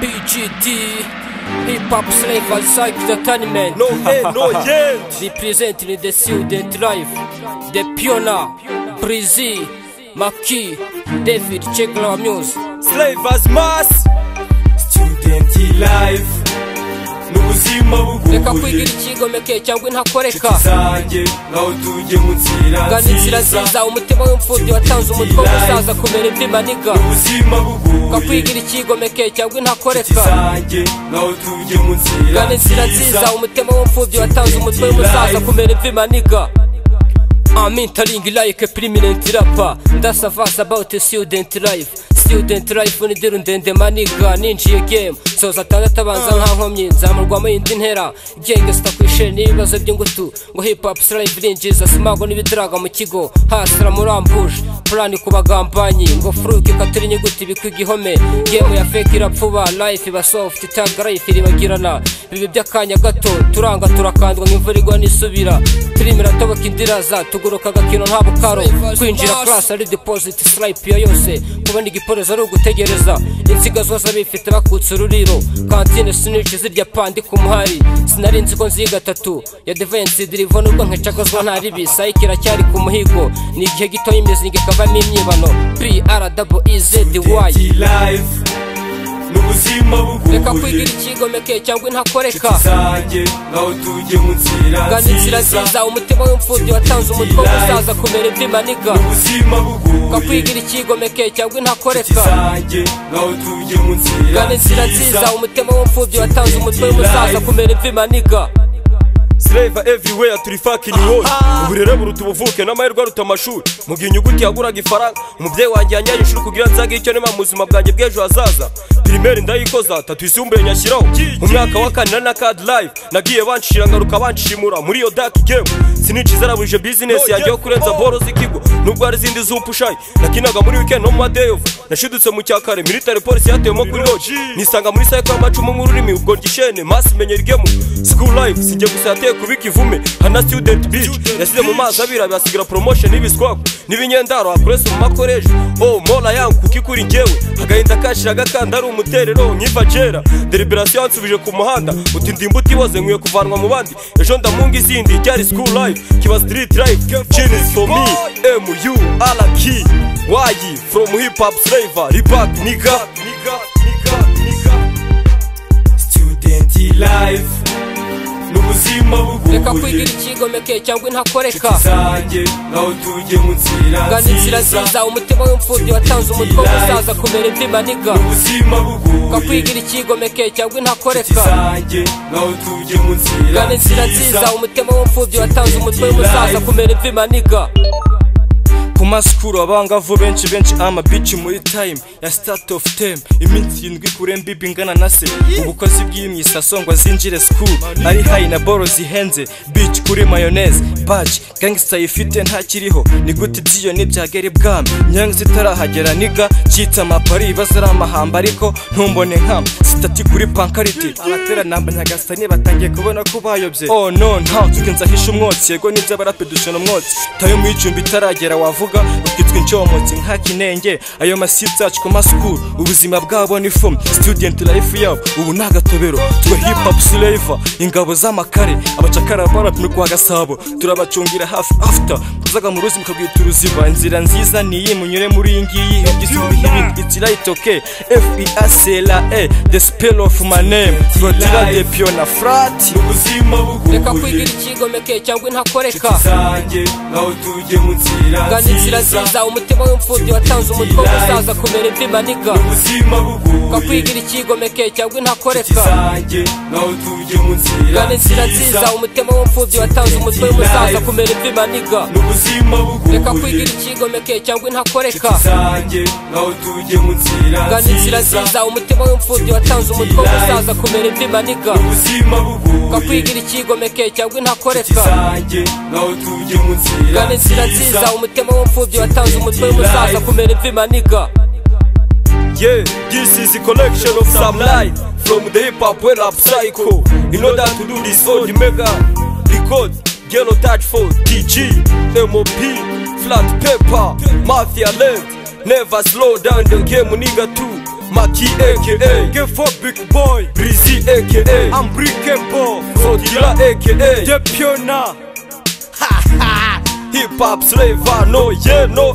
BGD Hip Hop Slave and Psych Entertainment. No end, no end. Representing the student life. The Pioneer, Breezy, Maki, David, check our music. Slave as mass. Student life. N'ubuzima buguye. Reka kwigira ikigomeke cyangwa intakoreka. Zanjye naho tujye mu nzira. Gana inzira nziza umutima w'imfubyi watanze umutwe w'umusaza kumera imvi maniga. N'ubuzima buguye. Ka kwigira ikigomeke cyangwa intakoreka. Zanjye naho tujye mu nzira. Gana inzira nziza umutima w'imfubyi watanze umutwe w'umusaza kumera imvi maniga. I'm entering like a prominent rapper. That's a verse about a student life. Student life ni diru ndende maniga ninjiye game soza tandatu abanza nka nkomyi nzamurwamo indi ntera genge sitakwishene n'ibibazo by'ingutu ngo hip hop slave rinjiza simago n'ibidiraga mu kigo hasira murambuje plan kubagambanyi ngo fruke katuri nyiguti bikugihome game ya fake irapfuba life iba soft tag life iribagirana bibi by'akanya gato turanga turakandwa nk'imvura igwa nisubira turimira toboka indiraza tuguruka gakino nta bukaro kwinjira class ari deposit slipe yose kubona igiporo ari ugutegereza insiga zose abifite bakutse ururiro kantine sinije zirya pandi ku muhari sinarinzi ko nziga gatatu ya defense dirivo nubwo nkacakazwa nta ribi sayikira cyari ku muhigo ni igihe gito y'imizi ngikavamo imyibano PREEZY n'ubuzima buguye. Reka kwigira ikigomeke cyangwa intakoreka. Zanjye naho tujye mu nzira. Gana inzira nziza umutima w'imfubyi watanze umutwe w'umusaza kumera imvi maniga. N'ubuzima buguye. Ka kwigira ikigomeke cyangwa intakoreka. Zanjye naho tujye mu nzira. Gana inzira nziza umutima w'imfubyi watanze umutwe w'umusaza kumera imvi maniga. Slave everywhere turi fucking hose. Uburere buruta ubuvuke n'amahirwe aruta amashuri. Mugihe inyuguti yaguraga ifaranga umubyeyi wanjye yanyaye ishuri kugira nzage icyo nema mu buzima bwanjye bw'ejo hazaza. Primaire ndayikoza tatu isumbuye nyashyiraho mu mwaka wa kane na card live nagiye banshira ngaruka banshimura muri yo dark game siniciza arabuje business yanjye yo kurenza boro z'ikigo nubwo ari zindi zumpushaye nakinaga muri weekend no mu day off nashidutse mu cyakare military police yateyemo kuri lodge nisanga muri cycle y'amacumu mu rurimi ubwo gishene mass menyera game school life sinjye gusa yateye kubika ivume hana student beach yasize mu mazi abira basigira promotion n'ibiswako n'ibinyendaro akurese mu makoreje mola yangu kukikuri ngewe agahinda kashira gakanda umuterero nyiva jera deliberation yansubije ku muhanda uti ndimbuti boze nkwiye kuvanwa mu bandi ejo ndamunga izindi cyari school life kiba street life genius for me MULK why from hip hop slavery back nigga student life n'ubuzima buguye. Reka kwigira ikigomeke cyangwa intakoreka. Zanjye naho tujye mu nzira. Gana inzira nziza umutima w'imfubyi watanze umutwe w'umusaza kumera imvi maniga. N'ubuzima buguye. Ka kwigira ikigomeke cyangwa intakoreka. Zanjye naho tujye mu nzira. Gana inzira nziza umutima w'imfubyi watanze umutwe w'umusaza kumera imvi maniga. Kumaskuru abangavu benshi ama bitch muri time ya start of term iminsi indwi kure mbibi ngana na se ubukozi bw'imyisa songwa zinjire school ari high na boro zihenze bitch kuri mayonnaise badge gangster ifite nta kiriho ni gute byiyo nibyagere bwami nyanga zitarahagera niga cyita mapari bazara amahamba ariko ntumbone nkam stati kuri pankariti abatera namba nyagasanye batangiye kubona ko bayobye oh no nta tukenza hisha umwotsi yego nibyo barapedushana umwotsi tayo mu icumbi taragera wavuga ukitwa incyomotsi nka kinenge ayo masitsi yacu ku masukuru ubuzima bwabo ni form student life yabo ubu nagatobero twe hip hop slave ingabo z'amakare abacakara barapimwe kwa Gasabo turabacungira hafi after kuzaga mu ruzi mukabwita uruziba inzira nziza niyi munyure muri ingiyi ibindi it's right okay FEACLA the spell of my name Godira de Pioneer frat n'ubuzima buguye. Reka kwigira ikigomeke cyangwa intakoreka. Zanjye naho tujye mu nzira. Gana inzira nziza umutima w'imfubyi watanze umutwe w'umusaza kumera imvi maniga. N'ubuzima buguye. Ka kwigira ikigomeke cyangwa intakoreka. Zanjye naho tujye mu nzira. Gana inzira nziza umutima w'imfubyi watanze umutwe w'umusaza kumera imvi maniga. N'ubuzima buguye. Reka kwigira ikigomeke cyangwa intakoreka. Zanjye naho tujye mu nzira. Gana inzira nziza umutima w'imfubyi watanze umutwe w'umusaza kumera imvi maniga. N'ubuzima buguye. Ka kwigira ikigomeke cyangwa intakoreka. Zanjye naho tujye mu nzira. Gana inzira nziza umutima w'imfubyi watanze umutwe w'umusaza kumera imvi maniga. Yeah, this is a collection of some light from the hip hop and rap cycle. In order to do this, all the mega record, yellow touch for TG, MOP, flat paper, mafia left, never slow down the game, nigga too. Maki aka Gefo Big Boy Breezy aka Unbreakable Zodila aka Depiona Hip Hop Slave no yeah no